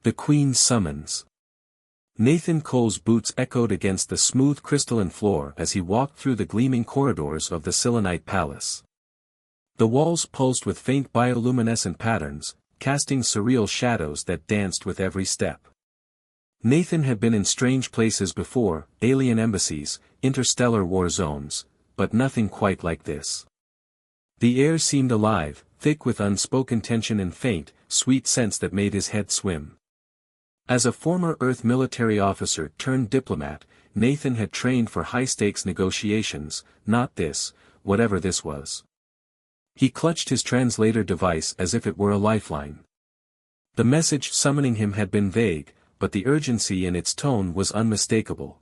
The Queen's summons. Nathan Cole's boots echoed against the smooth crystalline floor as he walked through the gleaming corridors of the Selenite Palace. The walls pulsed with faint bioluminescent patterns, casting surreal shadows that danced with every step. Nathan had been in strange places before, alien embassies, interstellar war zones, but nothing quite like this. The air seemed alive, thick with unspoken tension and faint, sweet scents that made his head swim. As a former Earth military officer turned diplomat, Nathan had trained for high-stakes negotiations, not this, whatever this was. He clutched his translator device as if it were a lifeline. The message summoning him had been vague, but the urgency in its tone was unmistakable.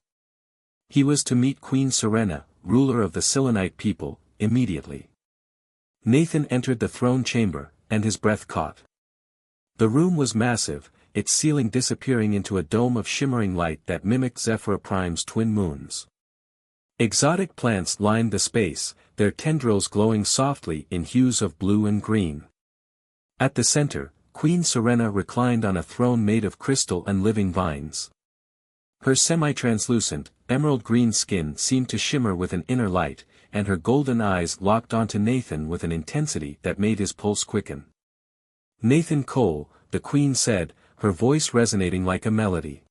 He was to meet Queen Serena, ruler of the Selenite people, immediately. Nathan entered the throne chamber, and his breath caught. The room was massive, its ceiling disappearing into a dome of shimmering light that mimicked Zephyr Prime's twin moons. Exotic plants lined the space, their tendrils glowing softly in hues of blue and green. At the center, Queen Serena reclined on a throne made of crystal and living vines. Her semi-translucent, emerald-green skin seemed to shimmer with an inner light, and her golden eyes locked onto Nathan with an intensity that made his pulse quicken. "Nathan Cole," the Queen said, her voice resonating like a melody.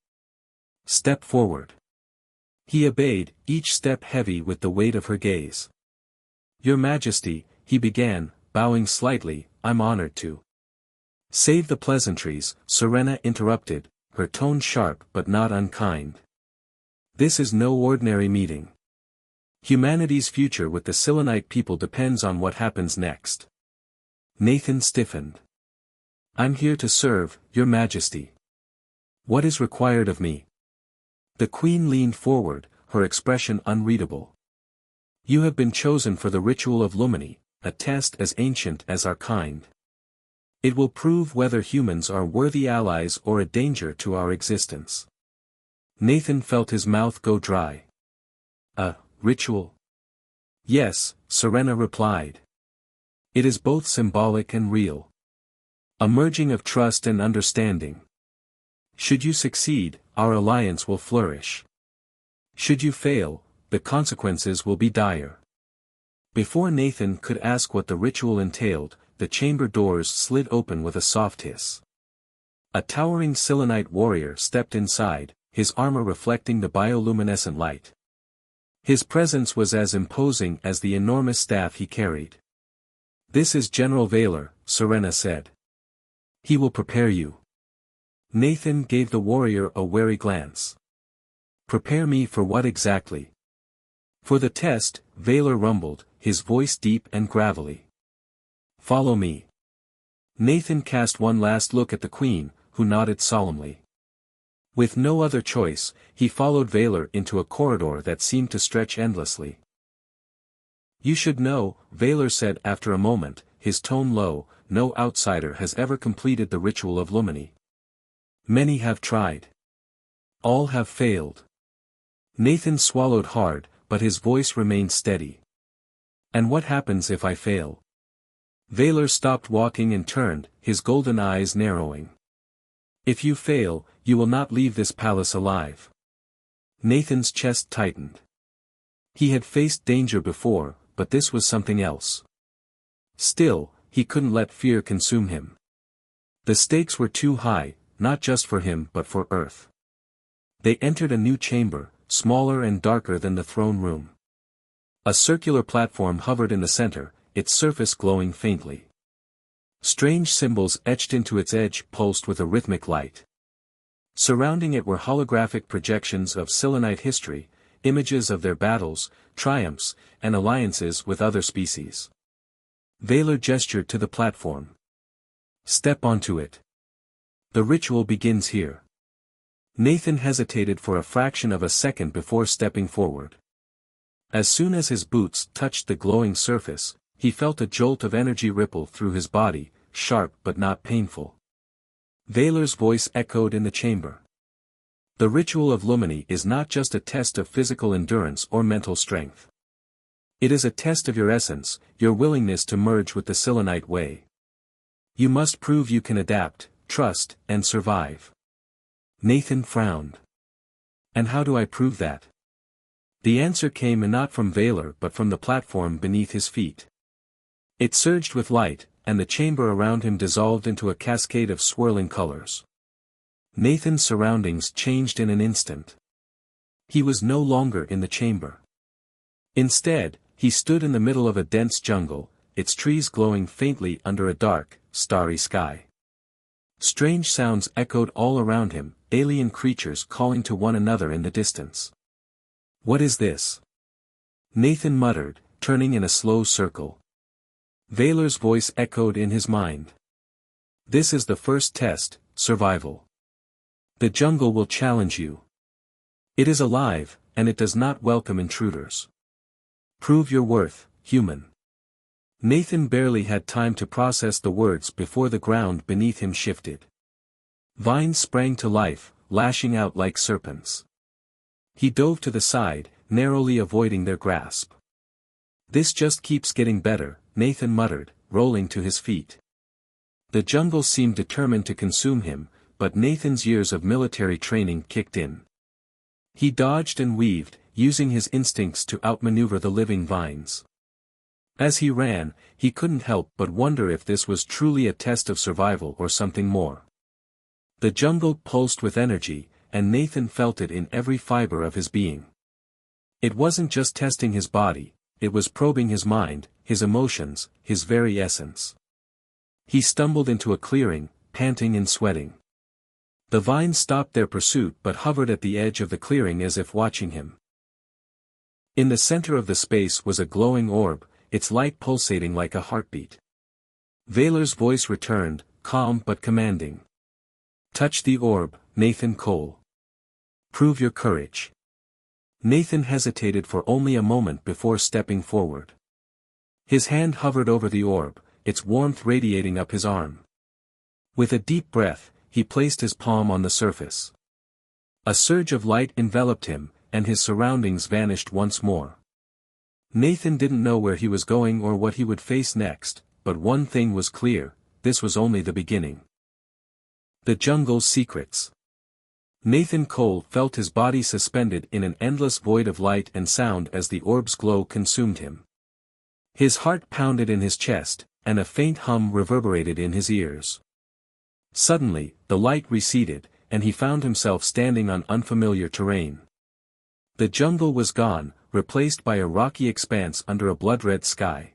"Step forward." He obeyed, each step heavy with the weight of her gaze. "Your Majesty," he began, bowing slightly, "I'm honored to." "Save the pleasantries," Serena interrupted, her tone sharp but not unkind. "This is no ordinary meeting. Humanity's future with the Selenite people depends on what happens next." Nathan stiffened. "I'm here to serve, Your Majesty. What is required of me?" The Queen leaned forward, her expression unreadable. "You have been chosen for the ritual of Lumini, a test as ancient as our kind. It will prove whether humans are worthy allies or a danger to our existence." Nathan felt his mouth go dry. "A ritual?" "Yes," Serena replied. "It is both symbolic and real. A merging of trust and understanding. Should you succeed, our alliance will flourish. Should you fail, the consequences will be dire." Before Nathan could ask what the ritual entailed, the chamber doors slid open with a soft hiss. A towering Selenite warrior stepped inside, his armor reflecting the bioluminescent light. His presence was as imposing as the enormous staff he carried. "This is General Valor," Serena said. "He will prepare you." Nathan gave the warrior a wary glance. "Prepare me for what exactly?" "For the test," Valor rumbled, his voice deep and gravelly. "Follow me." Nathan cast one last look at the Queen, who nodded solemnly. With no other choice, he followed Valor into a corridor that seemed to stretch endlessly. "You should know," Valor said after a moment, his tone low, "no outsider has ever completed the ritual of Lumini. Many have tried. All have failed." Nathan swallowed hard, but his voice remained steady. "And what happens if I fail?" Valor stopped walking and turned, his golden eyes narrowing. "If you fail, you will not leave this palace alive." Nathan's chest tightened. He had faced danger before, but this was something else. Still, he couldn't let fear consume him. The stakes were too high, not just for him but for Earth. They entered a new chamber, smaller and darker than the throne room. A circular platform hovered in the center, its surface glowing faintly. Strange symbols etched into its edge pulsed with a rhythmic light. Surrounding it were holographic projections of Selenite history, images of their battles, triumphs, and alliances with other species. Valor gestured to the platform. "Step onto it. The ritual begins here." Nathan hesitated for a fraction of a second before stepping forward. As soon as his boots touched the glowing surface, he felt a jolt of energy ripple through his body, sharp but not painful. Valor's voice echoed in the chamber. "The ritual of Lumini is not just a test of physical endurance or mental strength. It is a test of your essence, your willingness to merge with the Selenite way. You must prove you can adapt, trust, and survive." Nathan frowned. And how do I prove that? The answer came not from Valor but from the platform beneath his feet. It surged with light, and the chamber around him dissolved into a cascade of swirling colors. Nathan's surroundings changed in an instant. He was no longer in the chamber. Instead, he stood in the middle of a dense jungle, its trees glowing faintly under a dark, starry sky. Strange sounds echoed all around him, alien creatures calling to one another in the distance. What is this? Nathan muttered, turning in a slow circle. Valor's voice echoed in his mind. This is the first test, survival. The jungle will challenge you. It is alive, and it does not welcome intruders. Prove your worth, human. Nathan barely had time to process the words before the ground beneath him shifted. Vines sprang to life, lashing out like serpents. He dove to the side, narrowly avoiding their grasp. This just keeps getting better, Nathan muttered, rolling to his feet. The jungle seemed determined to consume him, but Nathan's years of military training kicked in. He dodged and weaved, using his instincts to outmaneuver the living vines. As he ran, he couldn't help but wonder if this was truly a test of survival or something more. The jungle pulsed with energy, and Nathan felt it in every fiber of his being. It wasn't just testing his body, it was probing his mind, his emotions, his very essence. He stumbled into a clearing, panting and sweating. The vines stopped their pursuit but hovered at the edge of the clearing as if watching him. In the center of the space was a glowing orb, its light pulsating like a heartbeat. Valor's voice returned, calm but commanding. Touch the orb, Nathan Cole. Prove your courage. Nathan hesitated for only a moment before stepping forward. His hand hovered over the orb, its warmth radiating up his arm. With a deep breath, he placed his palm on the surface. A surge of light enveloped him, and his surroundings vanished once more. Nathan didn't know where he was going or what he would face next, but one thing was clear, this was only the beginning. The jungle's secrets. Nathan Cole felt his body suspended in an endless void of light and sound as the orb's glow consumed him. His heart pounded in his chest, and a faint hum reverberated in his ears. Suddenly, the light receded, and he found himself standing on unfamiliar terrain. The jungle was gone, replaced by a rocky expanse under a blood-red sky.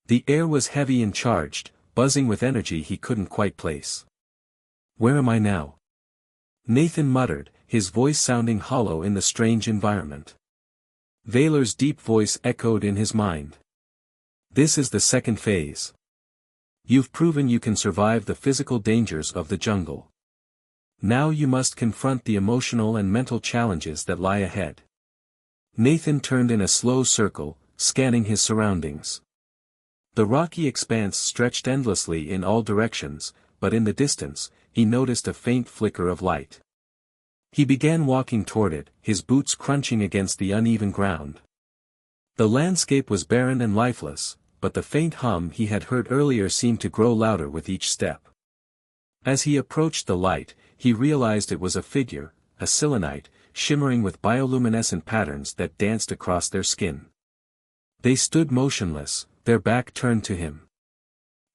The air was heavy and charged, buzzing with energy he couldn't quite place. Where am I now? Nathan muttered, his voice sounding hollow in the strange environment. Valor's deep voice echoed in his mind. This is the second phase. You've proven you can survive the physical dangers of the jungle. Now you must confront the emotional and mental challenges that lie ahead. Nathan turned in a slow circle, scanning his surroundings. The rocky expanse stretched endlessly in all directions, but in the distance, he noticed a faint flicker of light. He began walking toward it, his boots crunching against the uneven ground. The landscape was barren and lifeless, but the faint hum he had heard earlier seemed to grow louder with each step. As he approached the light, he realized it was a figure, a selenite, shimmering with bioluminescent patterns that danced across their skin. They stood motionless, their back turned to him.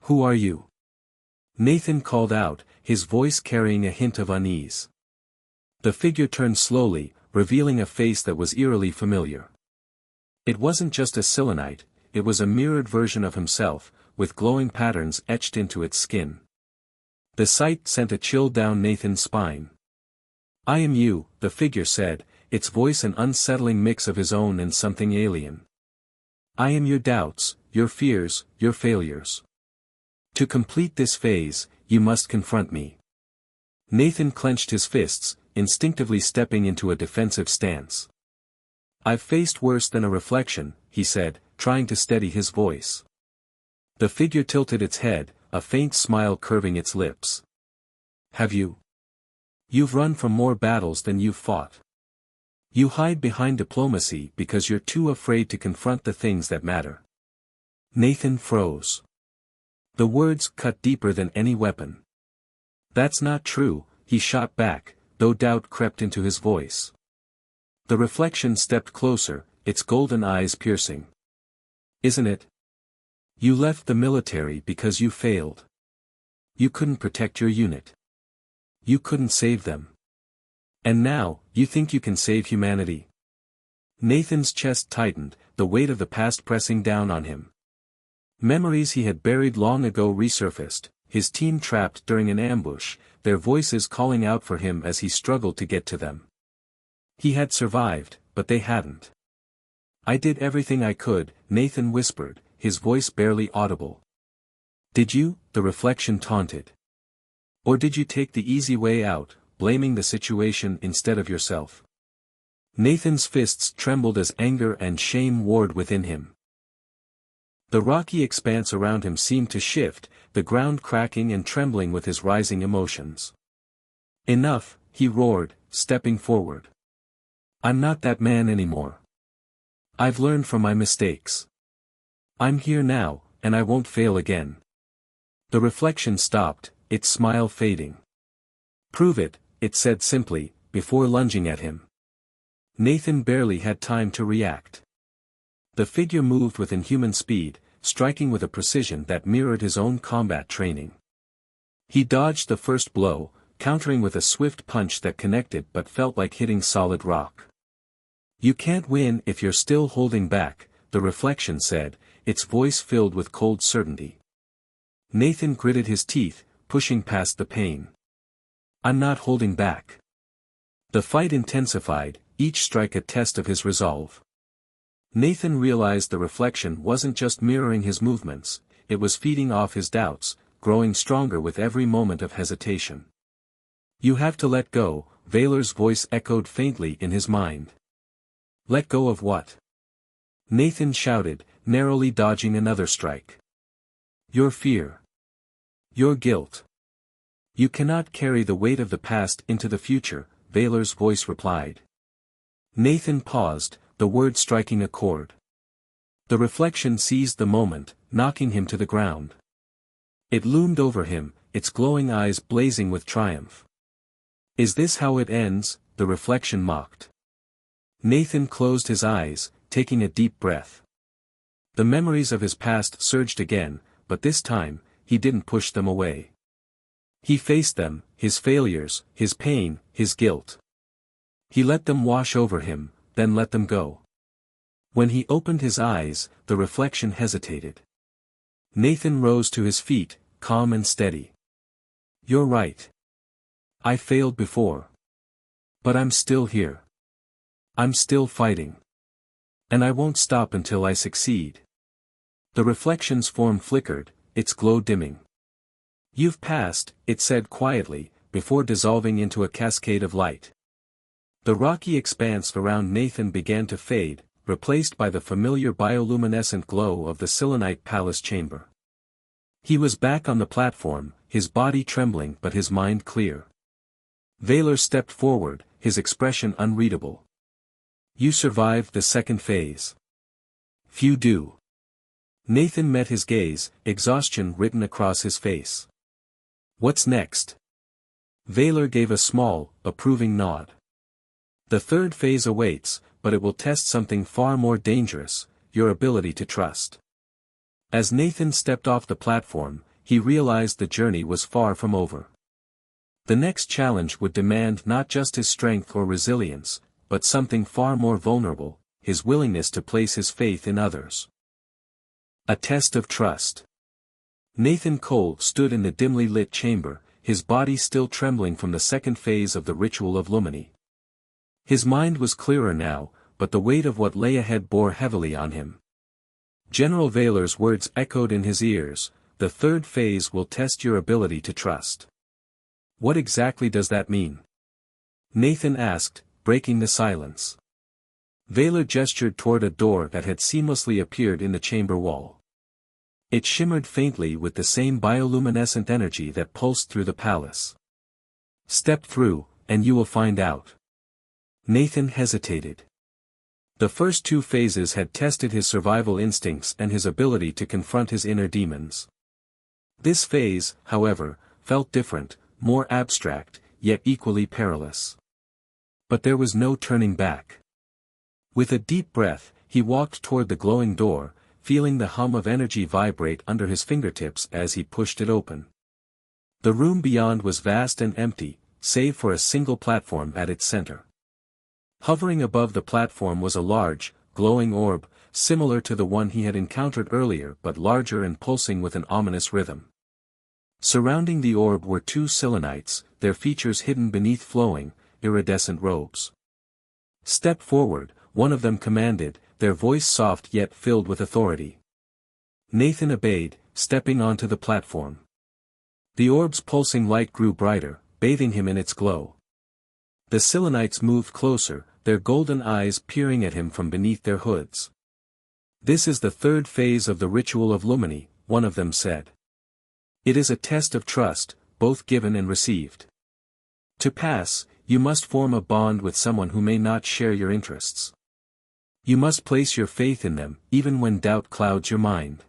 Who are you? Nathan called out, his voice carrying a hint of unease. The figure turned slowly, revealing a face that was eerily familiar. It wasn't just a selenite, it was a mirrored version of himself, with glowing patterns etched into its skin. The sight sent a chill down Nathan's spine. I am you, the figure said, its voice an unsettling mix of his own and something alien. I am your doubts, your fears, your failures. To complete this phase, you must confront me. Nathan clenched his fists, instinctively stepping into a defensive stance. I've faced worse than a reflection, he said, trying to steady his voice. The figure tilted its head, a faint smile curving its lips. Have you? You've run from more battles than you've fought. You hide behind diplomacy because you're too afraid to confront the things that matter. Nathan froze. The words cut deeper than any weapon. That's not true, he shot back, though doubt crept into his voice. The reflection stepped closer, its golden eyes piercing. Isn't it? You left the military because you failed. You couldn't protect your unit. You couldn't save them. And now, you think you can save humanity? Nathan's chest tightened, the weight of the past pressing down on him. Memories he had buried long ago resurfaced, his team trapped during an ambush, their voices calling out for him as he struggled to get to them. He had survived, but they hadn't. I did everything I could, Nathan whispered, his voice barely audible. Did you? The reflection taunted. Or did you take the easy way out, blaming the situation instead of yourself? Nathan's fists trembled as anger and shame warred within him. The rocky expanse around him seemed to shift, the ground cracking and trembling with his rising emotions. Enough, he roared, stepping forward. I'm not that man anymore. I've learned from my mistakes. I'm here now, and I won't fail again. The reflection stopped, its smile fading. Prove it, it said simply, before lunging at him. Nathan barely had time to react. The figure moved with inhuman speed, striking with a precision that mirrored his own combat training. He dodged the first blow, countering with a swift punch that connected but felt like hitting solid rock. You can't win if you're still holding back, the reflection said, its voice filled with cold certainty. Nathan gritted his teeth, pushing past the pain. I'm not holding back. The fight intensified, each strike a test of his resolve. Nathan realized the reflection wasn't just mirroring his movements, it was feeding off his doubts, growing stronger with every moment of hesitation. You have to let go, Vaylor's voice echoed faintly in his mind. Let go of what? Nathan shouted, narrowly dodging another strike. Your fear. Your guilt. You cannot carry the weight of the past into the future, Vaylor's voice replied. Nathan paused, the word striking a chord. The reflection seized the moment, knocking him to the ground. It loomed over him, its glowing eyes blazing with triumph. Is this how it ends? The reflection mocked. Nathan closed his eyes, taking a deep breath. The memories of his past surged again, but this time, he didn't push them away. He faced them, his failures, his pain, his guilt. He let them wash over him, then let them go. When he opened his eyes, the reflection hesitated. Nathan rose to his feet, calm and steady. You're right. I failed before. But I'm still here. I'm still fighting. And I won't stop until I succeed. The reflection's form flickered, its glow dimming. You've passed, it said quietly, before dissolving into a cascade of light. The rocky expanse around Nathan began to fade, replaced by the familiar bioluminescent glow of the Selenite palace chamber. He was back on the platform, his body trembling but his mind clear. Vaylor stepped forward, his expression unreadable. You survived the second phase. Few do. Nathan met his gaze, exhaustion written across his face. What's next? Vaylor gave a small, approving nod. The third phase awaits, but it will test something far more dangerous, your ability to trust. As Nathan stepped off the platform, he realized the journey was far from over. The next challenge would demand not just his strength or resilience, but something far more vulnerable, his willingness to place his faith in others. A test of trust. Nathan Cole stood in the dimly lit chamber, his body still trembling from the second phase of the ritual of Lumini. His mind was clearer now, but the weight of what lay ahead bore heavily on him. General Vaylor's words echoed in his ears, the third phase will test your ability to trust. What exactly does that mean? Nathan asked, breaking the silence. Vaylor gestured toward a door that had seamlessly appeared in the chamber wall. It shimmered faintly with the same bioluminescent energy that pulsed through the palace. Step through, and you will find out. Nathan hesitated. The first two phases had tested his survival instincts and his ability to confront his inner demons. This phase, however, felt different, more abstract, yet equally perilous. But there was no turning back. With a deep breath, he walked toward the glowing door, feeling the hum of energy vibrate under his fingertips as he pushed it open. The room beyond was vast and empty, save for a single platform at its center. Hovering above the platform was a large, glowing orb, similar to the one he had encountered earlier but larger and pulsing with an ominous rhythm. Surrounding the orb were two Selenites, their features hidden beneath flowing, iridescent robes. "Step forward," one of them commanded, their voice soft yet filled with authority. Nathan obeyed, stepping onto the platform. The orb's pulsing light grew brighter, bathing him in its glow. The Selenites moved closer, their golden eyes peering at him from beneath their hoods. "This is the third phase of the ritual of Lumini," one of them said. "It is a test of trust, both given and received. To pass, you must form a bond with someone who may not share your interests. You must place your faith in them, even when doubt clouds your mind."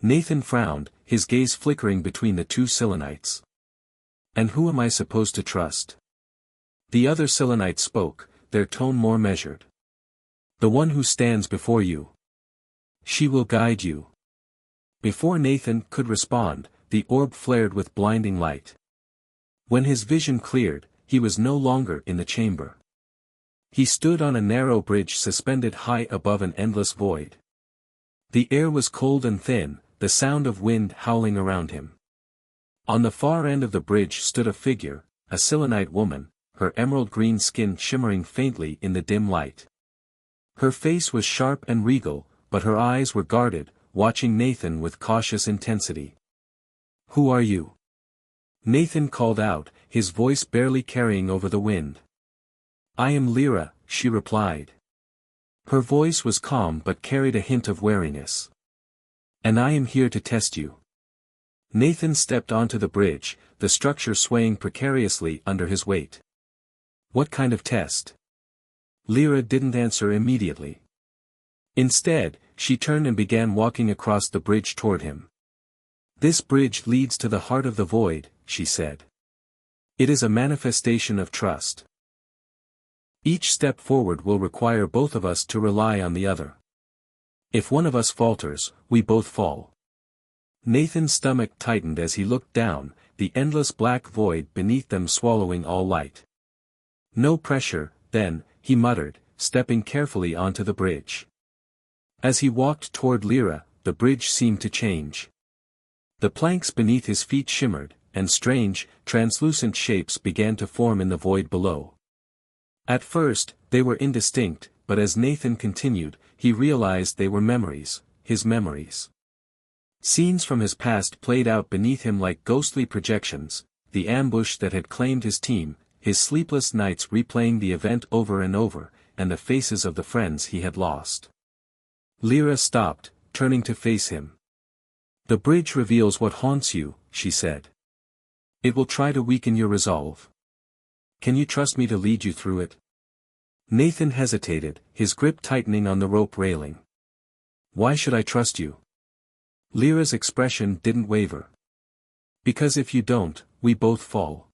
Nathan frowned, his gaze flickering between the two Selenites. "And who am I supposed to trust?" The other Selenite spoke, their tone more measured. "The one who stands before you. She will guide you." Before Nathan could respond, the orb flared with blinding light. When his vision cleared, he was no longer in the chamber. He stood on a narrow bridge suspended high above an endless void. The air was cold and thin, the sound of wind howling around him. On the far end of the bridge stood a figure, a Selenite woman, her emerald-green skin shimmering faintly in the dim light. Her face was sharp and regal, but her eyes were guarded, watching Nathan with cautious intensity. "Who are you?" Nathan called out, his voice barely carrying over the wind. "I am Lyra," she replied. Her voice was calm but carried a hint of wariness. "And I am here to test you." Nathan stepped onto the bridge, the structure swaying precariously under his weight. "What kind of test?" Lyra didn't answer immediately. Instead, she turned and began walking across the bridge toward him. "This bridge leads to the heart of the void," she said. "It is a manifestation of trust. Each step forward will require both of us to rely on the other. If one of us falters, we both fall." Nathan's stomach tightened as he looked down, the endless black void beneath them swallowing all light. "No pressure, then," he muttered, stepping carefully onto the bridge. As he walked toward Lyra, the bridge seemed to change. The planks beneath his feet shimmered, and strange, translucent shapes began to form in the void below. At first, they were indistinct, but as Nathan continued, he realized they were memories, his memories. Scenes from his past played out beneath him like ghostly projections, the ambush that had claimed his team, his sleepless nights replaying the event over and over, and the faces of the friends he had lost. Lyra stopped, turning to face him. "The bridge reveals what haunts you," she said. "It will try to weaken your resolve. Can you trust me to lead you through it?" Nathan hesitated, his grip tightening on the rope railing. "Why should I trust you?" Lyra's expression didn't waver. "Because if you don't, we both fall.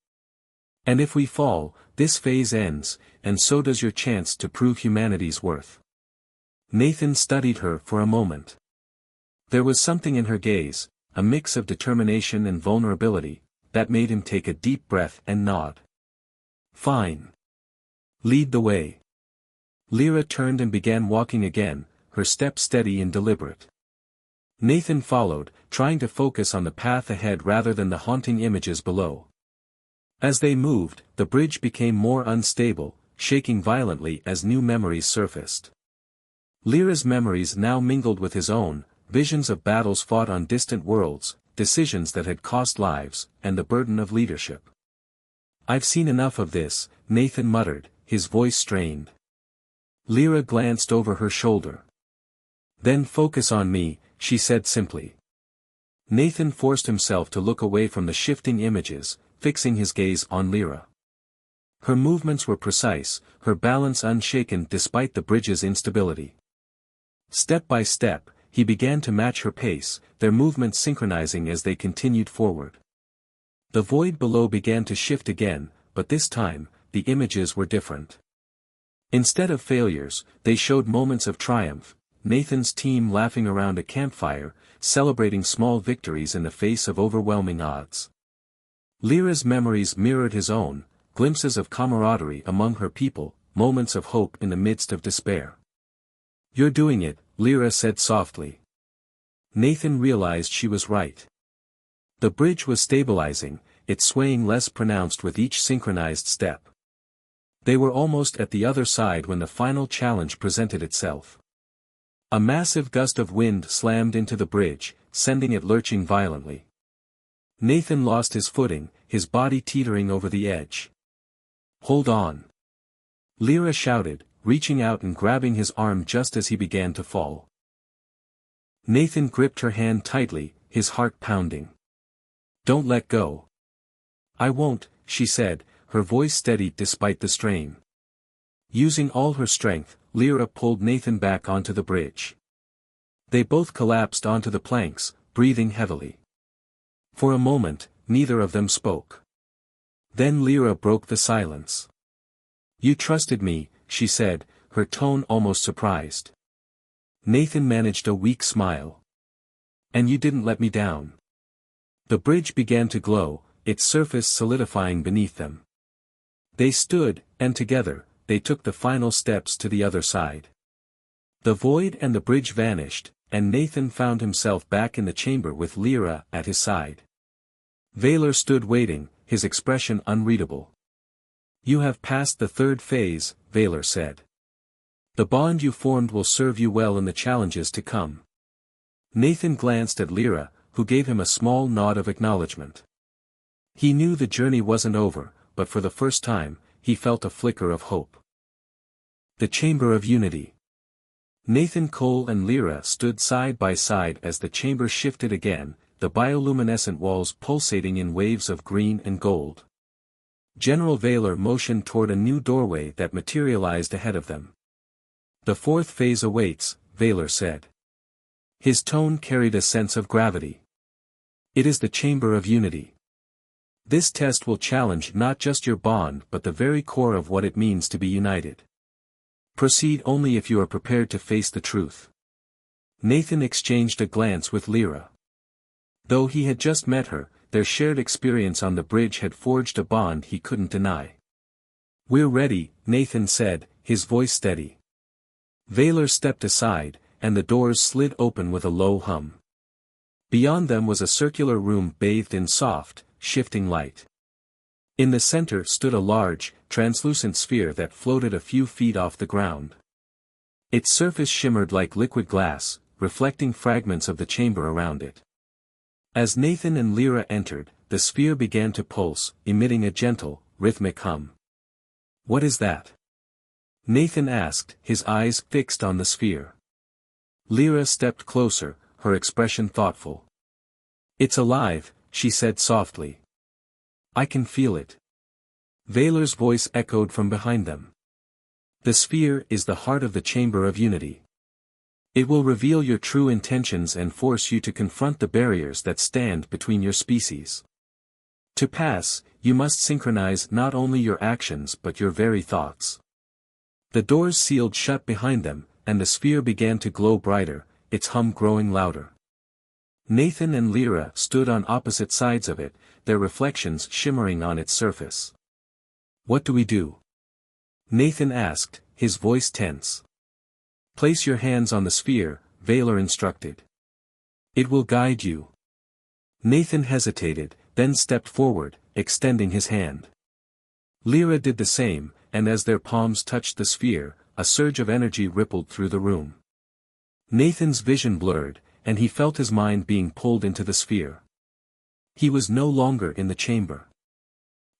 And if we fall, this phase ends, and so does your chance to prove humanity's worth." Nathan studied her for a moment. There was something in her gaze, a mix of determination and vulnerability, that made him take a deep breath and nod. "Fine. Lead the way." Lyra turned and began walking again, her step steady and deliberate. Nathan followed, trying to focus on the path ahead rather than the haunting images below. As they moved, the bridge became more unstable, shaking violently as new memories surfaced. Lyra's memories now mingled with his own, visions of battles fought on distant worlds, decisions that had cost lives, and the burden of leadership. "I've seen enough of this," Nathan muttered, his voice strained. Lyra glanced over her shoulder. "Then focus on me," she said simply. Nathan forced himself to look away from the shifting images, fixing his gaze on Lyra. Her movements were precise, her balance unshaken despite the bridge's instability. Step by step, he began to match her pace, their movements synchronizing as they continued forward. The void below began to shift again, but this time, the images were different. Instead of failures, they showed moments of triumph, Nathan's team laughing around a campfire, celebrating small victories in the face of overwhelming odds. Lyra's memories mirrored his own, glimpses of camaraderie among her people, moments of hope in the midst of despair. "You're doing it," Lyra said softly. Nathan realized she was right. The bridge was stabilizing, its swaying less pronounced with each synchronized step. They were almost at the other side when the final challenge presented itself. A massive gust of wind slammed into the bridge, sending it lurching violently. Nathan lost his footing, his body teetering over the edge. "Hold on!" Lyra shouted, reaching out and grabbing his arm just as he began to fall. Nathan gripped her hand tightly, his heart pounding. "Don't let go." "I won't," she said, her voice steady despite the strain. Using all her strength, Lyra pulled Nathan back onto the bridge. They both collapsed onto the planks, breathing heavily. For a moment, neither of them spoke. Then Lyra broke the silence. "You trusted me," she said, her tone almost surprised. Nathan managed a weak smile. "And you didn't let me down." The bridge began to glow, its surface solidifying beneath them. They stood, and together, they took the final steps to the other side. The void and the bridge vanished, and Nathan found himself back in the chamber with Lyra at his side. Valor stood waiting, his expression unreadable. "You have passed the third phase," Valor said. "The bond you formed will serve you well in the challenges to come." Nathan glanced at Lyra, who gave him a small nod of acknowledgement. He knew the journey wasn't over, but for the first time, he felt a flicker of hope. The Chamber of Unity. Nathan Cole and Lyra stood side by side as the chamber shifted again, the bioluminescent walls pulsating in waves of green and gold. General Valor motioned toward a new doorway that materialized ahead of them. "The fourth phase awaits," Valor said. His tone carried a sense of gravity. "It is the Chamber of Unity. This test will challenge not just your bond but the very core of what it means to be united. Proceed only if you are prepared to face the truth." Nathan exchanged a glance with Lyra. Though he had just met her, their shared experience on the bridge had forged a bond he couldn't deny. "We're ready," Nathan said, his voice steady. Valor stepped aside, and the doors slid open with a low hum. Beyond them was a circular room bathed in soft, shifting light. In the center stood a large, translucent sphere that floated a few feet off the ground. Its surface shimmered like liquid glass, reflecting fragments of the chamber around it. As Nathan and Lyra entered, the sphere began to pulse, emitting a gentle, rhythmic hum. "What is that?" Nathan asked, his eyes fixed on the sphere. Lyra stepped closer, her expression thoughtful. "It's alive," she said softly. "I can feel it." Valor's voice echoed from behind them. "The sphere is the heart of the Chamber of Unity. It will reveal your true intentions and force you to confront the barriers that stand between your species. To pass, you must synchronize not only your actions but your very thoughts." The doors sealed shut behind them, and the sphere began to glow brighter, its hum growing louder. Nathan and Lyra stood on opposite sides of it, their reflections shimmering on its surface. "What do we do?" Nathan asked, his voice tense. "Place your hands on the sphere," Valor instructed. "It will guide you." Nathan hesitated, then stepped forward, extending his hand. Lyra did the same, and as their palms touched the sphere, a surge of energy rippled through the room. Nathan's vision blurred, and he felt his mind being pulled into the sphere. He was no longer in the chamber.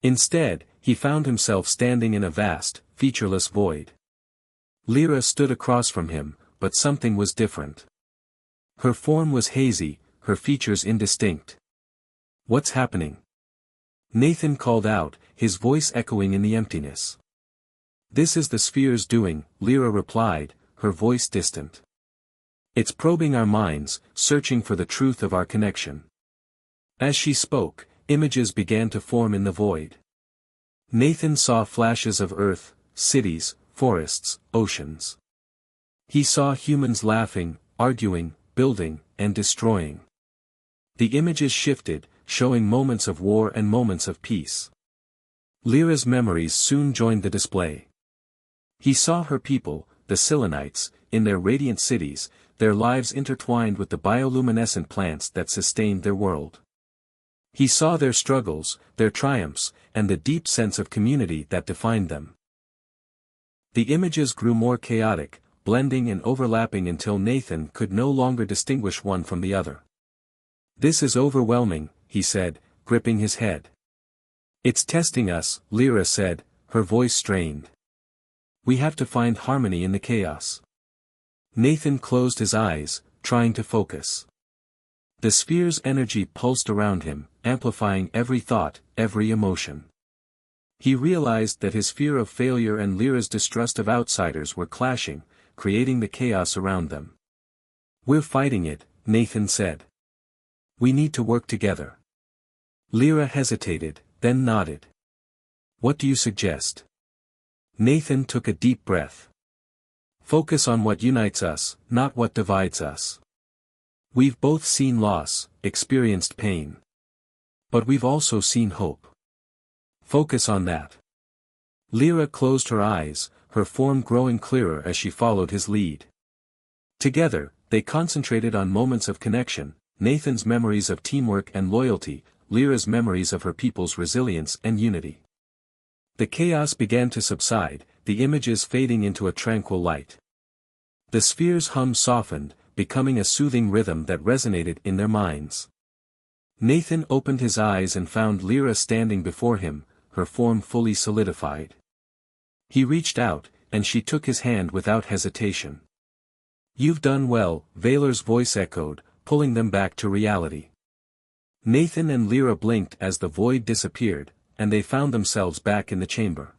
Instead, he found himself standing in a vast, featureless void. Lyra stood across from him, but something was different. Her form was hazy, her features indistinct. "What's happening?" Nathan called out, his voice echoing in the emptiness. "This is the sphere's doing," Lyra replied, her voice distant. "It's probing our minds, searching for the truth of our connection." As she spoke, images began to form in the void. Nathan saw flashes of earth, cities, forests, oceans. He saw humans laughing, arguing, building, and destroying. The images shifted, showing moments of war and moments of peace. Lyra's memories soon joined the display. He saw her people, the Selenites, in their radiant cities, their lives intertwined with the bioluminescent plants that sustained their world. He saw their struggles, their triumphs, and the deep sense of community that defined them. The images grew more chaotic, blending and overlapping until Nathan could no longer distinguish one from the other. "This is overwhelming," he said, gripping his head. "It's testing us," Lyra said, her voice strained. "We have to find harmony in the chaos." Nathan closed his eyes, trying to focus. The sphere's energy pulsed around him, amplifying every thought, every emotion. He realized that his fear of failure and Lyra's distrust of outsiders were clashing, creating the chaos around them. "We're fighting it," Nathan said. "We need to work together." Lyra hesitated, then nodded. "What do you suggest?" Nathan took a deep breath. "Focus on what unites us, not what divides us. We've both seen loss, experienced pain. But we've also seen hope. Focus on that." Lyra closed her eyes, her form growing clearer as she followed his lead. Together, they concentrated on moments of connection, Nathan's memories of teamwork and loyalty, Lyra's memories of her people's resilience and unity. The chaos began to subside, the images fading into a tranquil light. The sphere's hum softened, becoming a soothing rhythm that resonated in their minds. Nathan opened his eyes and found Lyra standing before him, her form fully solidified. He reached out, and she took his hand without hesitation. "You've done well," Vaylor's voice echoed, pulling them back to reality. Nathan and Lyra blinked as the void disappeared, and they found themselves back in the chamber.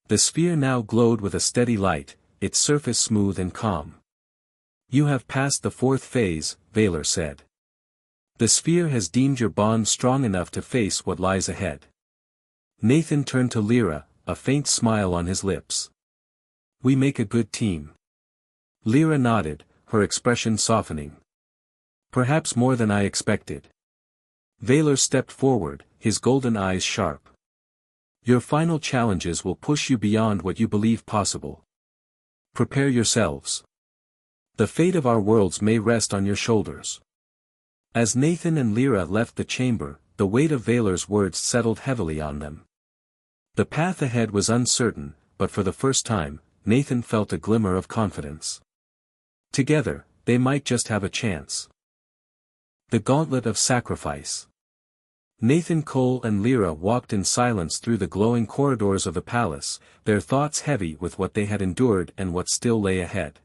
The sphere now glowed with a steady light, its surface smooth and calm. "You have passed the fourth phase," Vaylor said. "The sphere has deemed your bond strong enough to face what lies ahead." Nathan turned to Lyra, a faint smile on his lips. "We make a good team." Lyra nodded, her expression softening. "Perhaps more than I expected." Vaylor stepped forward, his golden eyes sharp. "Your final challenges will push you beyond what you believe possible. Prepare yourselves. The fate of our worlds may rest on your shoulders." As Nathan and Lyra left the chamber, the weight of Vaylor's words settled heavily on them. The path ahead was uncertain, but for the first time, Nathan felt a glimmer of confidence. Together, they might just have a chance. The Gauntlet of Sacrifice. Nathan Cole and Lyra walked in silence through the glowing corridors of the palace, their thoughts heavy with what they had endured and what still lay ahead.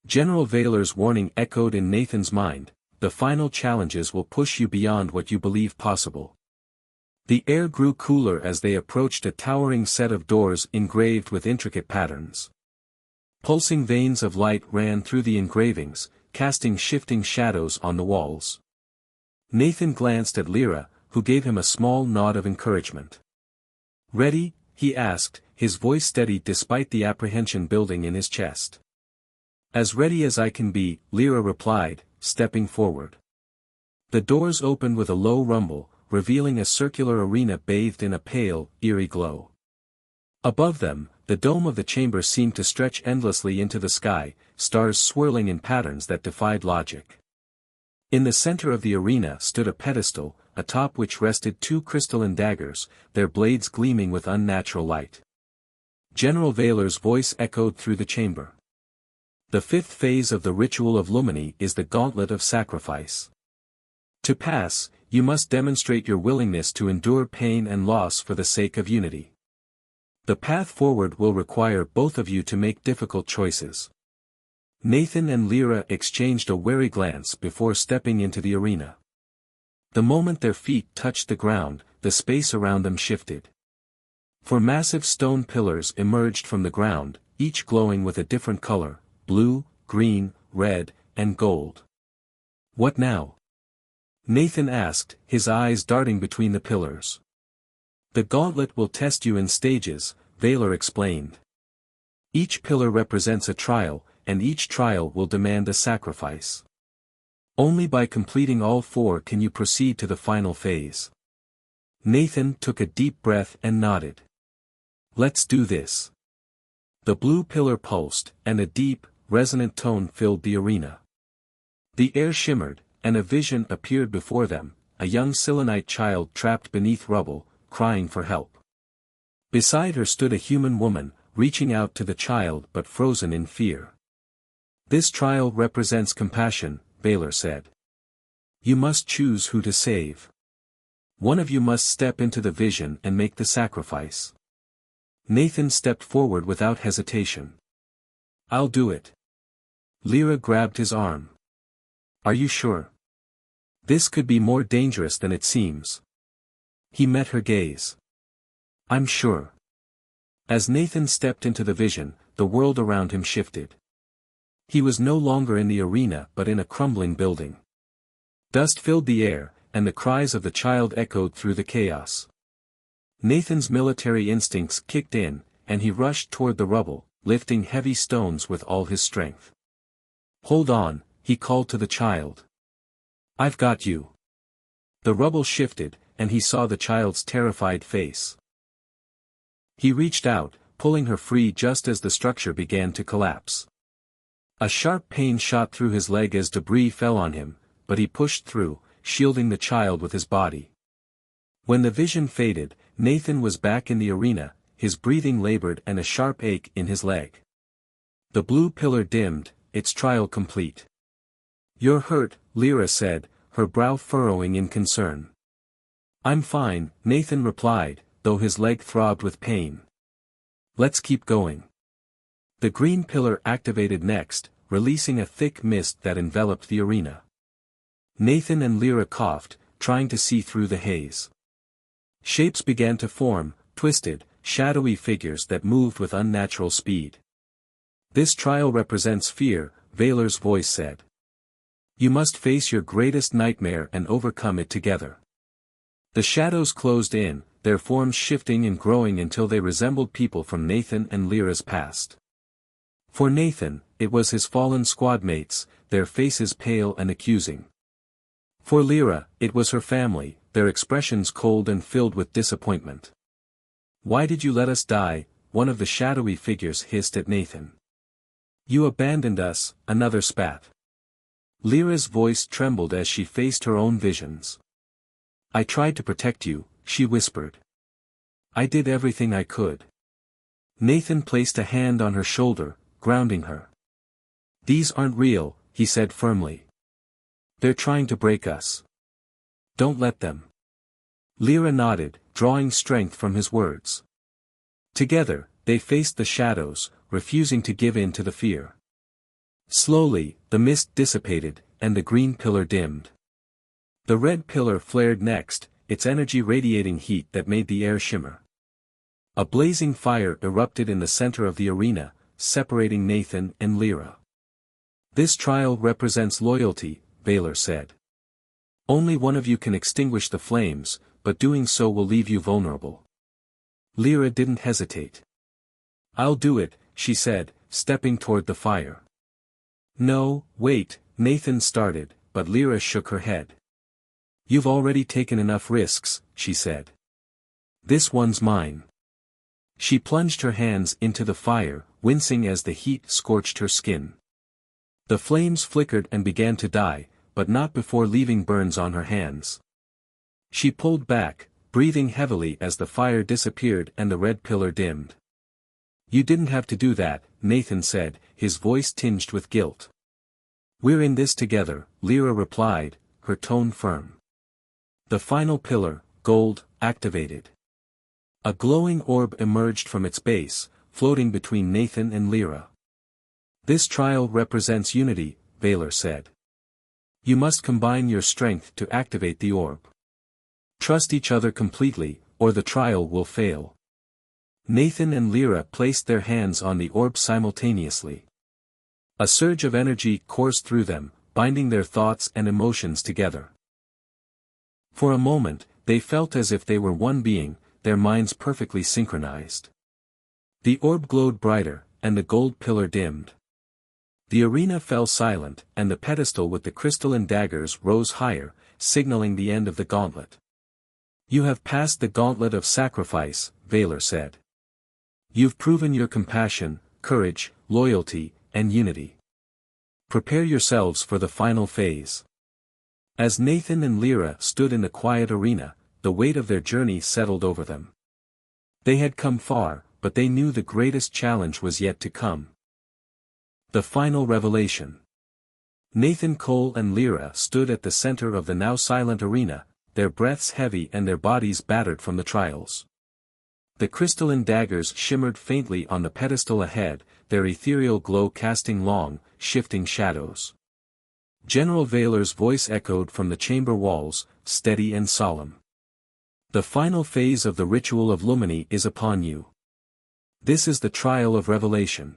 General Vaylor's warning echoed in Nathan's mind: "The final challenges will push you beyond what you believe possible." The air grew cooler as they approached a towering set of doors engraved with intricate patterns. Pulsing veins of light ran through the engravings, casting shifting shadows on the walls. Nathan glanced at Lyra, who gave him a small nod of encouragement. "Ready?" he asked, his voice steady despite the apprehension building in his chest. "As ready as I can be," Lyra replied, stepping forward. The doors opened with a low rumble, revealing a circular arena bathed in a pale, eerie glow. Above them, the dome of the chamber seemed to stretch endlessly into the sky, stars swirling in patterns that defied logic. In the center of the arena stood a pedestal, atop which rested two crystalline daggers, their blades gleaming with unnatural light. General Vaylor's voice echoed through the chamber. "The fifth phase of the ritual of Lumini is the Gauntlet of Sacrifice. To pass, you must demonstrate your willingness to endure pain and loss for the sake of unity. The path forward will require both of you to make difficult choices." Nathan and Lyra exchanged a wary glance before stepping into the arena. The moment their feet touched the ground, the space around them shifted. Four massive stone pillars emerged from the ground, each glowing with a different color: blue, green, red, and gold. "What now?" Nathan asked, his eyes darting between the pillars. The gauntlet will test you in stages, Valor explained. Each pillar represents a trial, and each trial will demand a sacrifice. Only by completing all 4 can you proceed to the final phase. Nathan took a deep breath and nodded. Let's do this. The blue pillar pulsed, and a deep, resonant tone filled the arena. The air shimmered, and a vision appeared before them, a young Selenite child trapped beneath rubble, crying for help. Beside her stood a human woman, reaching out to the child but frozen in fear. This trial represents compassion, Valor said. You must choose who to save. One of you must step into the vision and make the sacrifice. Nathan stepped forward without hesitation. I'll do it. Lyra grabbed his arm. Are you sure? This could be more dangerous than it seems. He met her gaze. I'm sure. As Nathan stepped into the vision, the world around him shifted. He was no longer in the arena but in a crumbling building. Dust filled the air, and the cries of the child echoed through the chaos. Nathan's military instincts kicked in, and he rushed toward the rubble, lifting heavy stones with all his strength. Hold on, he called to the child. I've got you. The rubble shifted, and he saw the child's terrified face. He reached out, pulling her free just as the structure began to collapse. A sharp pain shot through his leg as debris fell on him, but he pushed through, shielding the child with his body. When the vision faded, Nathan was back in the arena, his breathing labored and a sharp ache in his leg. The blue pillar dimmed, its trial complete. You're hurt, Lyra said, her brow furrowing in concern. I'm fine, Nathan replied, though his leg throbbed with pain. Let's keep going. The green pillar activated next, releasing a thick mist that enveloped the arena. Nathan and Lyra coughed, trying to see through the haze. Shapes began to form, twisted, shadowy figures that moved with unnatural speed. This trial represents fear, Valor's voice said. You must face your greatest nightmare and overcome it together. The shadows closed in, their forms shifting and growing until they resembled people from Nathan and Lyra's past. For Nathan, it was his fallen squad mates, their faces pale and accusing. For Lyra, it was her family, their expressions cold and filled with disappointment. Why did you let us die? One of the shadowy figures hissed at Nathan. You abandoned us, another spat. Lyra's voice trembled as she faced her own visions. I tried to protect you, she whispered. I did everything I could. Nathan placed a hand on her shoulder, grounding her. These aren't real, he said firmly. They're trying to break us. Don't let them. Lyra nodded, drawing strength from his words. Together, they faced the shadows, refusing to give in to the fear. Slowly, the mist dissipated, and the green pillar dimmed. The red pillar flared next, its energy radiating heat that made the air shimmer. A blazing fire erupted in the center of the arena, separating Nathan and Lyra. This trial represents loyalty, Valor said. Only one of you can extinguish the flames, but doing so will leave you vulnerable. Lyra didn't hesitate. I'll do it, she said, stepping toward the fire. No, wait, Nathan started, but Lyra shook her head. You've already taken enough risks, she said. This one's mine. She plunged her hands into the fire, wincing as the heat scorched her skin. The flames flickered and began to die, but not before leaving burns on her hands. She pulled back, breathing heavily as the fire disappeared and the red pillar dimmed. You didn't have to do that, Nathan said, his voice tinged with guilt. We're in this together, Lyra replied, her tone firm. The final pillar, gold, activated. A glowing orb emerged from its base, floating between Nathan and Lyra. This trial represents unity, Valor said. You must combine your strength to activate the orb. Trust each other completely, or the trial will fail. Nathan and Lyra placed their hands on the orb simultaneously. A surge of energy coursed through them, binding their thoughts and emotions together. For a moment, they felt as if they were one being, their minds perfectly synchronized. The orb glowed brighter, and the gold pillar dimmed. The arena fell silent, and the pedestal with the crystalline daggers rose higher, signaling the end of the gauntlet. "You have passed the gauntlet of sacrifice," Valor said. "You've proven your compassion, courage, loyalty, and unity. Prepare yourselves for the final phase." As Nathan and Lyra stood in the quiet arena, the weight of their journey settled over them. They had come far, but they knew the greatest challenge was yet to come. The final revelation. Nathan Cole and Lyra stood at the center of the now silent arena, their breaths heavy and their bodies battered from the trials. The crystalline daggers shimmered faintly on the pedestal ahead, their ethereal glow casting long, shifting shadows. General Valor's voice echoed from the chamber walls, steady and solemn. "The final phase of the ritual of Lumini is upon you. This is the trial of revelation.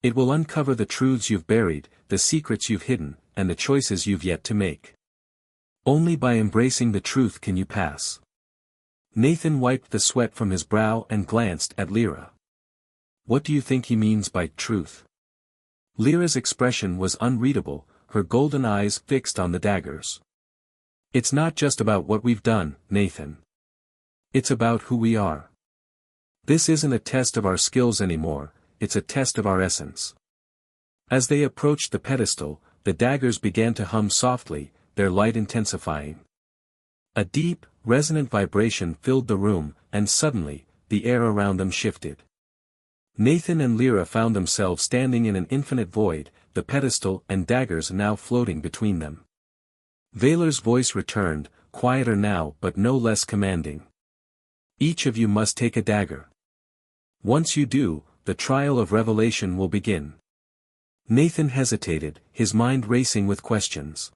It will uncover the truths you've buried, the secrets you've hidden, and the choices you've yet to make. Only by embracing the truth can you pass." Nathan wiped the sweat from his brow and glanced at Lyra. "What do you think he means by truth?" Lyra's expression was unreadable, her golden eyes fixed on the daggers. "It's not just about what we've done, Nathan. It's about who we are. This isn't a test of our skills anymore, it's a test of our essence." As they approached the pedestal, the daggers began to hum softly, their light intensifying. A deep, resonant vibration filled the room, and suddenly, the air around them shifted. Nathan and Lyra found themselves standing in an infinite void, the pedestal and daggers now floating between them. Valor's voice returned, quieter now but no less commanding. "Each of you must take a dagger. Once you do, the trial of revelation will begin." Nathan hesitated, his mind racing with questions.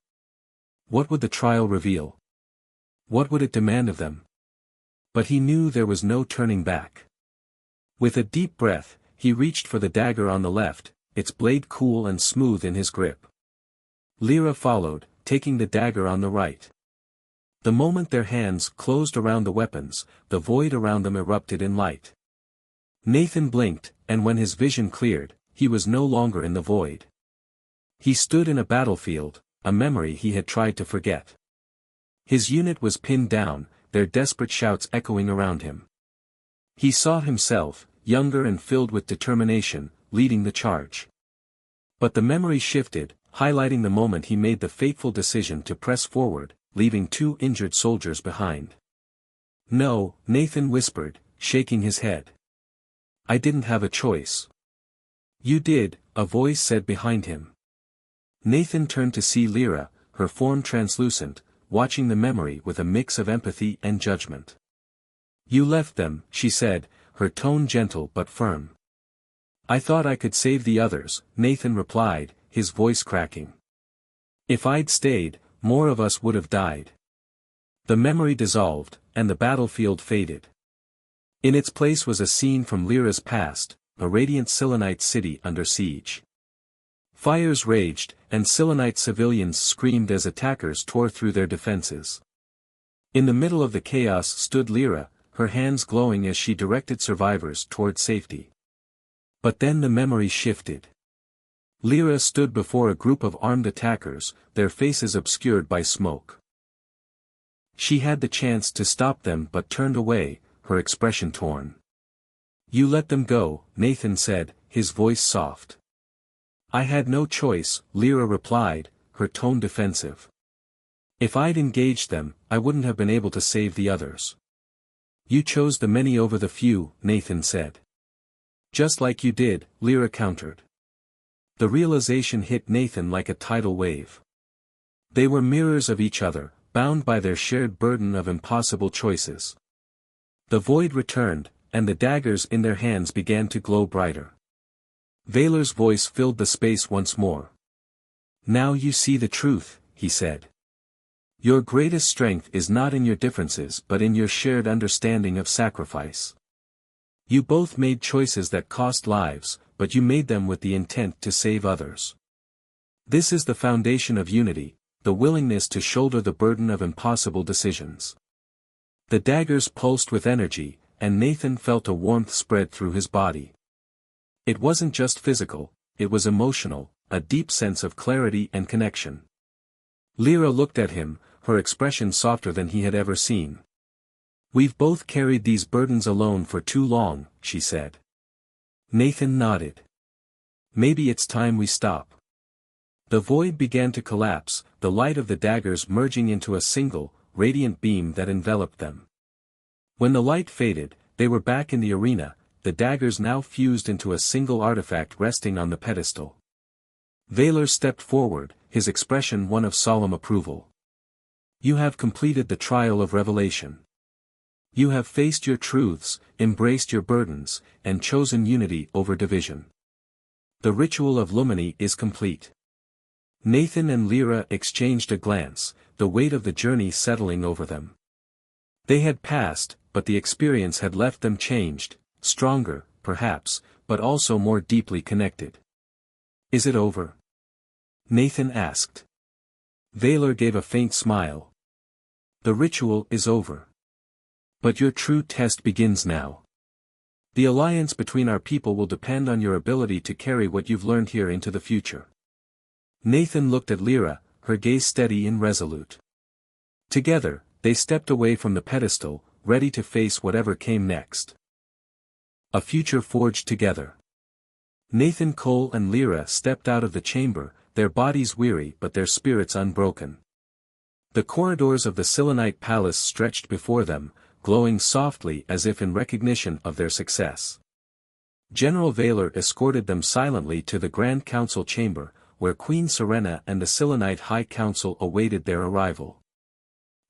What would the trial reveal? What would it demand of them? But he knew there was no turning back. With a deep breath, he reached for the dagger on the left, its blade cool and smooth in his grip. Lyra followed, taking the dagger on the right. The moment their hands closed around the weapons, the void around them erupted in light. Nathan blinked, and when his vision cleared, he was no longer in the void. He stood in a battlefield, a memory he had tried to forget. His unit was pinned down, their desperate shouts echoing around him. He saw himself, younger and filled with determination, leading the charge. But the memory shifted, highlighting the moment he made the fateful decision to press forward, leaving 2 injured soldiers behind. "No," Nathan whispered, shaking his head. "I didn't have a choice." "You did," a voice said behind him. Nathan turned to see Lyra, her form translucent, watching the memory with a mix of empathy and judgment. "You left them," she said, her tone gentle but firm. "I thought I could save the others," Nathan replied, his voice cracking. "If I'd stayed, more of us would have died." The memory dissolved, and the battlefield faded. In its place was a scene from Lyra's past, a radiant Selenite city under siege. Fires raged, and Selenite civilians screamed as attackers tore through their defenses. In the middle of the chaos stood Lyra, her hands glowing as she directed survivors toward safety. But then the memory shifted. Lyra stood before a group of armed attackers, their faces obscured by smoke. She had the chance to stop them but turned away, her expression torn. "You let them go," Nathan said, his voice soft. "I had no choice," Lyra replied, her tone defensive. "If I'd engaged them, I wouldn't have been able to save the others." "You chose the many over the few," Nathan said. "Just like you did," Lyra countered. The realization hit Nathan like a tidal wave. They were mirrors of each other, bound by their shared burden of impossible choices. The void returned, and the daggers in their hands began to glow brighter. Valor's voice filled the space once more. "Now you see the truth," he said. "Your greatest strength is not in your differences but in your shared understanding of sacrifice. You both made choices that cost lives, but you made them with the intent to save others. This is the foundation of unity, the willingness to shoulder the burden of impossible decisions. The daggers pulsed with energy, and Nathan felt a warmth spread through his body. It wasn't just physical, it was emotional, a deep sense of clarity and connection. Lyra looked at him, her expression softer than he had ever seen. "We've both carried these burdens alone for too long," she said. Nathan nodded. "Maybe it's time we stop." The void began to collapse, the light of the daggers merging into a single, radiant beam that enveloped them. When the light faded, they were back in the arena, the daggers now fused into a single artifact resting on the pedestal. Valor stepped forward, his expression one of solemn approval. "You have completed the trial of revelation. You have faced your truths, embraced your burdens, and chosen unity over division. The ritual of Lumini is complete." Nathan and Lyra exchanged a glance, the weight of the journey settling over them. They had passed, but the experience had left them changed, stronger, perhaps, but also more deeply connected. "Is it over?" Nathan asked. Valor gave a faint smile. "The ritual is over. But your true test begins now. The alliance between our people will depend on your ability to carry what you've learned here into the future." Nathan looked at Lyra, her gaze steady and resolute. Together, they stepped away from the pedestal, ready to face whatever came next. A future forged together. Nathan Cole and Lyra stepped out of the chamber, their bodies weary but their spirits unbroken. The corridors of the Selenite palace stretched before them, glowing softly as if in recognition of their success. General Valor escorted them silently to the Grand Council chamber, where Queen Serena and the Selenite High Council awaited their arrival.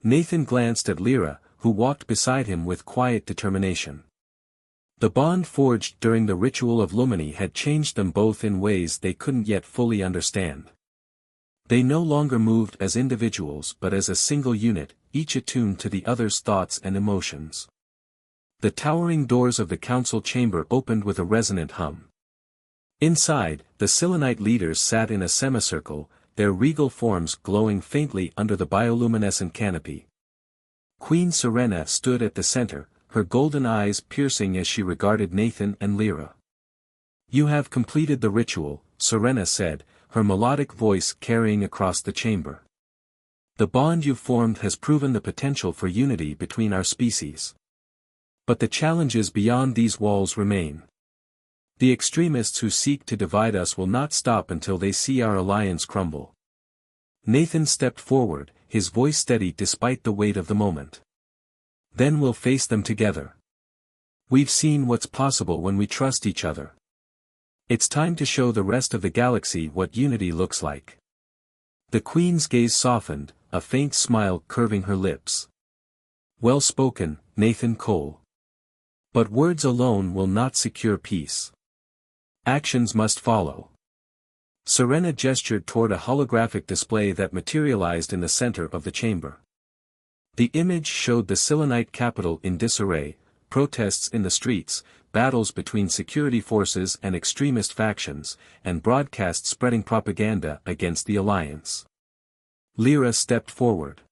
Nathan glanced at Lyra, who walked beside him with quiet determination. The bond forged during the ritual of Lumini had changed them both in ways they couldn't yet fully understand. They no longer moved as individuals but as a single unit, each attuned to the other's thoughts and emotions. The towering doors of the council chamber opened with a resonant hum. Inside, the Selenite leaders sat in a semicircle, their regal forms glowing faintly under the bioluminescent canopy. Queen Serena stood at the center, her golden eyes piercing as she regarded Nathan and Lyra. "You have completed the ritual," Serena said, her melodic voice carrying across the chamber. "The bond you've formed has proven the potential for unity between our species. But the challenges beyond these walls remain. The extremists who seek to divide us will not stop until they see our alliance crumble." Nathan stepped forward, his voice steady despite the weight of the moment. "Then we'll face them together. We've seen what's possible when we trust each other. It's time to show the rest of the galaxy what unity looks like." The Queen's gaze softened, a faint smile curving her lips. "Well spoken, Nathan Cole. But words alone will not secure peace. Actions must follow." Serena gestured toward a holographic display that materialized in the center of the chamber. The image showed the Selenite capital in disarray, protests in the streets, battles between security forces and extremist factions, and broadcasts spreading propaganda against the alliance. Lyra stepped forward.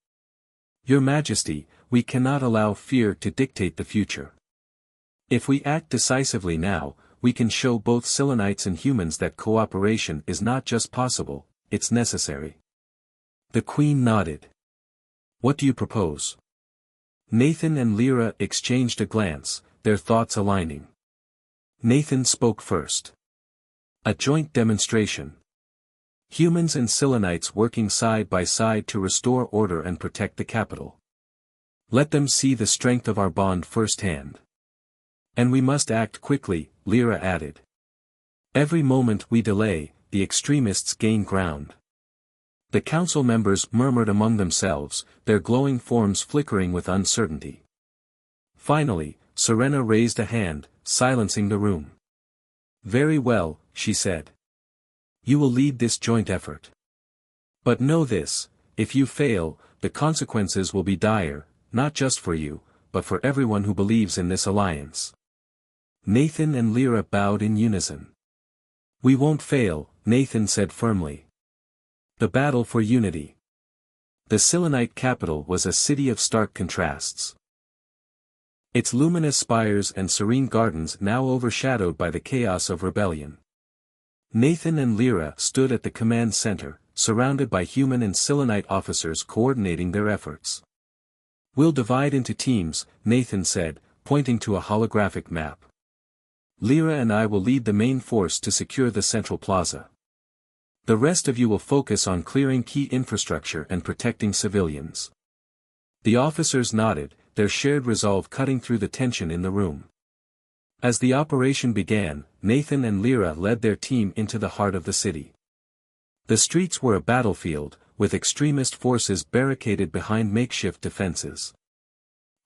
"Your Majesty, we cannot allow fear to dictate the future. If we act decisively now, we can show both Selenites and humans that cooperation is not just possible, it's necessary." The Queen nodded. "What do you propose?" Nathan and Lyra exchanged a glance, their thoughts aligning. Nathan spoke first. "A joint demonstration. Humans and Selenites working side by side to restore order and protect the capital. Let them see the strength of our bond firsthand. And we must act quickly," Lyra added. "Every moment we delay, the extremists gain ground." The council members murmured among themselves, their glowing forms flickering with uncertainty. Finally, Serena raised a hand, silencing the room. "Very well," she said. "You will lead this joint effort. But know this, if you fail, the consequences will be dire, not just for you, but for everyone who believes in this alliance." Nathan and Lyra bowed in unison. "We won't fail," Nathan said firmly. "The battle for unity. The Selenite capital was a city of stark contrasts. Its luminous spires and serene gardens now overshadowed by the chaos of rebellion. Nathan and Lyra stood at the command center, surrounded by human and Selenite officers coordinating their efforts. "We'll divide into teams," Nathan said, pointing to a holographic map. "Lyra and I will lead the main force to secure the central plaza. The rest of you will focus on clearing key infrastructure and protecting civilians." The officers nodded, their shared resolve cutting through the tension in the room. As the operation began, Nathan and Lyra led their team into the heart of the city. The streets were a battlefield, with extremist forces barricaded behind makeshift defenses.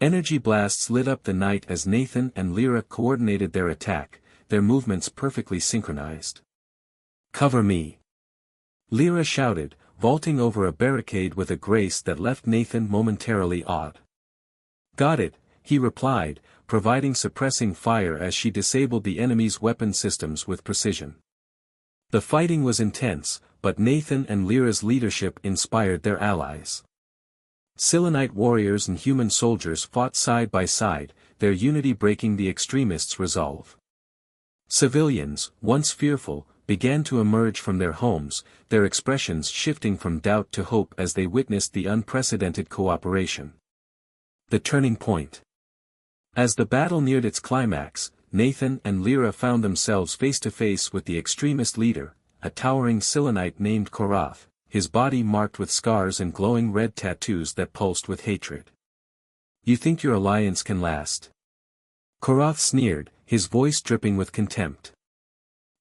Energy blasts lit up the night as Nathan and Lyra coordinated their attack, their movements perfectly synchronized. "Cover me!" Lyra shouted, vaulting over a barricade with a grace that left Nathan momentarily awed. "Got it," he replied, providing suppressing fire as she disabled the enemy's weapon systems with precision. The fighting was intense, but Nathan and Lyra's leadership inspired their allies. Selenite warriors and human soldiers fought side by side, their unity breaking the extremists' resolve. Civilians, once fearful, began to emerge from their homes, their expressions shifting from doubt to hope as they witnessed the unprecedented cooperation. The turning point. As the battle neared its climax, Nathan and Lyra found themselves face to face with the extremist leader, a towering Selenite named Korath, his body marked with scars and glowing red tattoos that pulsed with hatred. "You think your alliance can last?" Korath sneered, his voice dripping with contempt.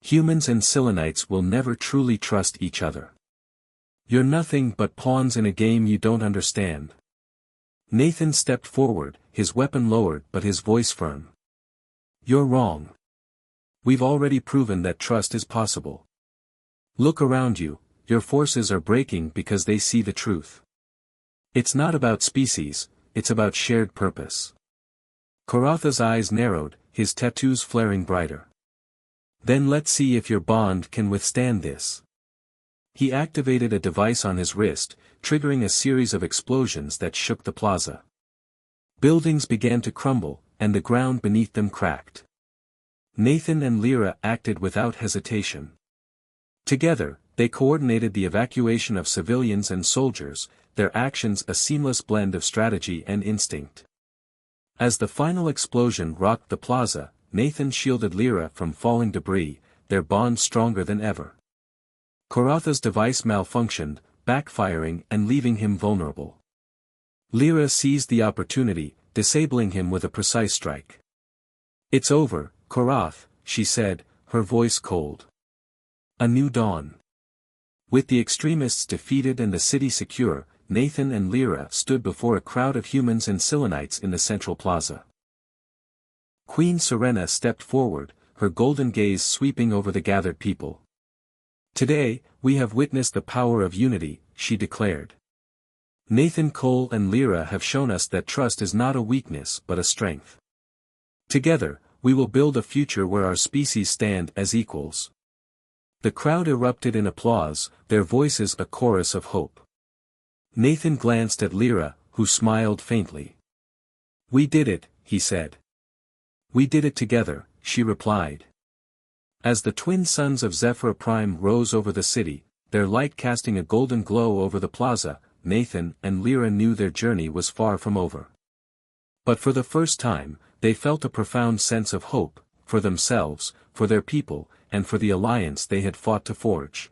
"Humans and Selenites will never truly trust each other. You're nothing but pawns in a game you don't understand." Nathan stepped forward, his weapon lowered but his voice firm. "You're wrong. We've already proven that trust is possible. Look around you, your forces are breaking because they see the truth. It's not about species, it's about shared purpose." Koratha's eyes narrowed, his tattoos flaring brighter. "Then let's see if your bond can withstand this." He activated a device on his wrist, triggering a series of explosions that shook the plaza. Buildings began to crumble, and the ground beneath them cracked. Nathan and Lyra acted without hesitation. Together, they coordinated the evacuation of civilians and soldiers, their actions a seamless blend of strategy and instinct. As the final explosion rocked the plaza, Nathan shielded Lyra from falling debris, their bond stronger than ever. Koratha's device malfunctioned, backfiring and leaving him vulnerable. Lyra seized the opportunity, disabling him with a precise strike. "It's over, Korath," she said, her voice cold. "A new dawn." With the extremists defeated and the city secure, Nathan and Lyra stood before a crowd of humans and Selenites in the central plaza. Queen Serena stepped forward, her golden gaze sweeping over the gathered people. "Today, we have witnessed the power of unity," she declared. "Nathan Cole and Lyra have shown us that trust is not a weakness but a strength. Together, we will build a future where our species stand as equals." The crowd erupted in applause, their voices a chorus of hope. Nathan glanced at Lyra, who smiled faintly. "We did it," he said. "We did it together," she replied. As the twin suns of Zephyr Prime rose over the city, their light casting a golden glow over the plaza, Nathan and Lyra knew their journey was far from over. But for the first time, they felt a profound sense of hope, for themselves, for their people, and for the alliance they had fought to forge.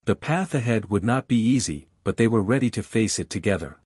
The path ahead would not be easy, but they were ready to face it together.